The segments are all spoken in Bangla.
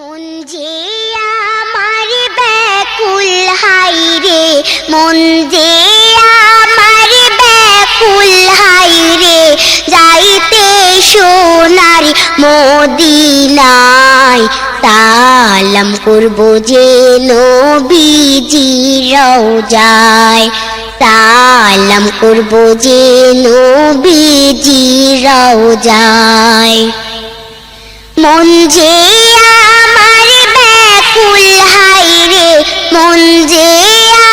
মন যে আমার ব্যাকুল হায়রে, মন যে আমার ব্যাকুল হায়রে, যাইতে সোনার মদিনায়, তালাম করব যে নবীজির রওজায়, তালাম করব যে নবীজির রওজায়। মন যে আমার ব্যাকুল হায়রে, মন যে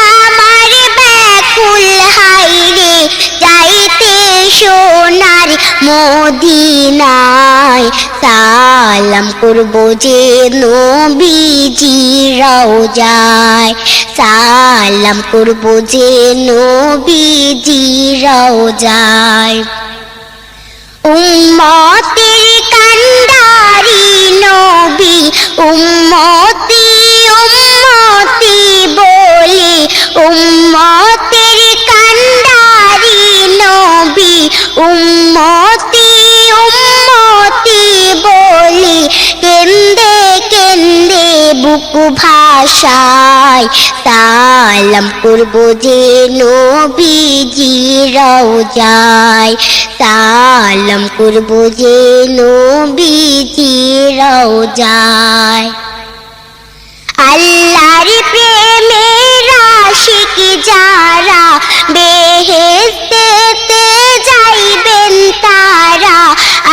আমার ব্যাকুল হায়রে, যাইতে সোনার মদিনায়, সালাম করব যে নবীজির রওজায়, সালাম করব যে নবীজির রওজায়। উম্মতের কান্ডারি নবী, উম্মতি উম্মতি বলে, উম্মতের কান্ডারি নবী, উম্মতি উম্মতি বলে, কেন্দে কেন্দে বুক ভাষায়, সালাম করব যে নবীজির রওজায়, সালাম করব যে নবীজির রওজায়। আল্লাহর প্রেমের আশিক যারা, বেহেশতেতে যাইবেন তারা,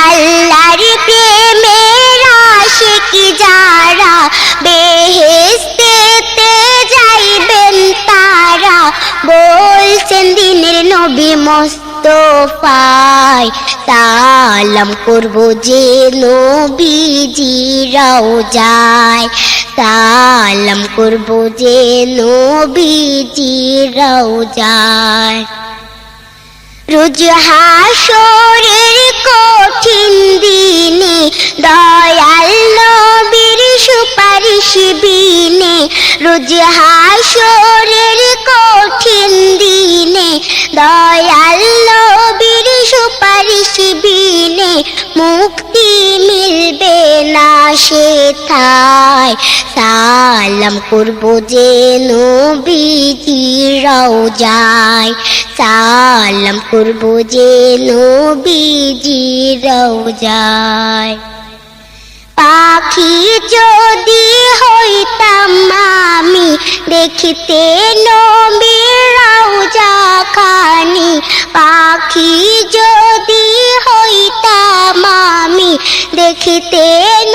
আল্লাহর প্রেমের আশিক যারা, বেহেশতেতে যাইবেন তারা, বলছেন দিনের নবী মুস্তাফায়, সালাম করব যে নবীজির রওজায়, সালাম করব যে নবীজির রওজায়। রোজ হাসরের কঠিন দিনে, দয়াল নবীর সুপারিশ বিনে, রোজ হাসরের কঠিন দিনে, দয়াল নবীর সুপারিশ বিনে, মুক্তি মিলবে না সেথায়, সালাম করব যে নবীজির রওজায়, সালাম করব যে নবীজির রওজায়। পাখি যদি হইতাম আমি, দেখিতে নবীর রওজা খানি, পাখি যদি হইতাম আমি, দেখিতে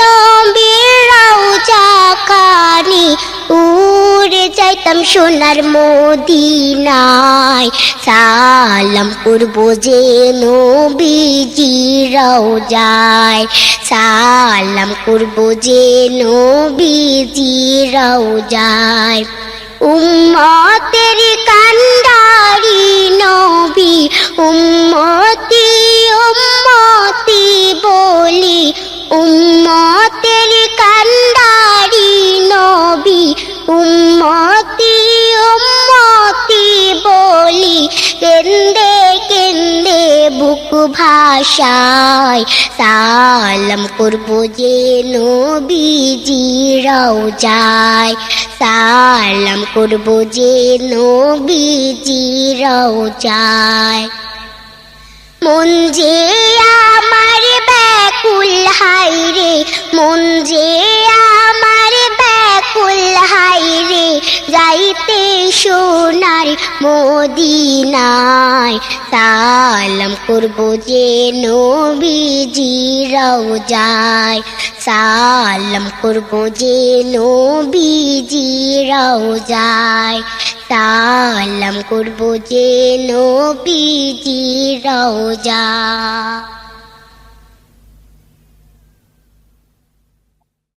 নবীর রওজা খানি, উড়ে যাইতাম সোনার মদিনায়, সালাম করব যে নবীজির রওজায়, সালাম করব যে নবীজির রওজায়। উম্মতের কান্ডারি নবী, উম্মতি উম্মতি বলি, উম্মতের কান্ডারি নবী, উম্মতি উম্মতি বলি, কেন্দে কেন্দে বুক ভাষায়, সালাম করব যে নবীজির রওজায়, সালাম করব যে নবীজির রওজায়। মন যে আমার ব্যাকুল হায়রে, মন যে আমার ব্যাকুল হায়রে, যাইতে সোনার মদিনায়, সালাম করব যে নবীজির রওজায়, সালাম করব যে নবীজির রওজায়, সালাম করব যে নবীজির রওজায়।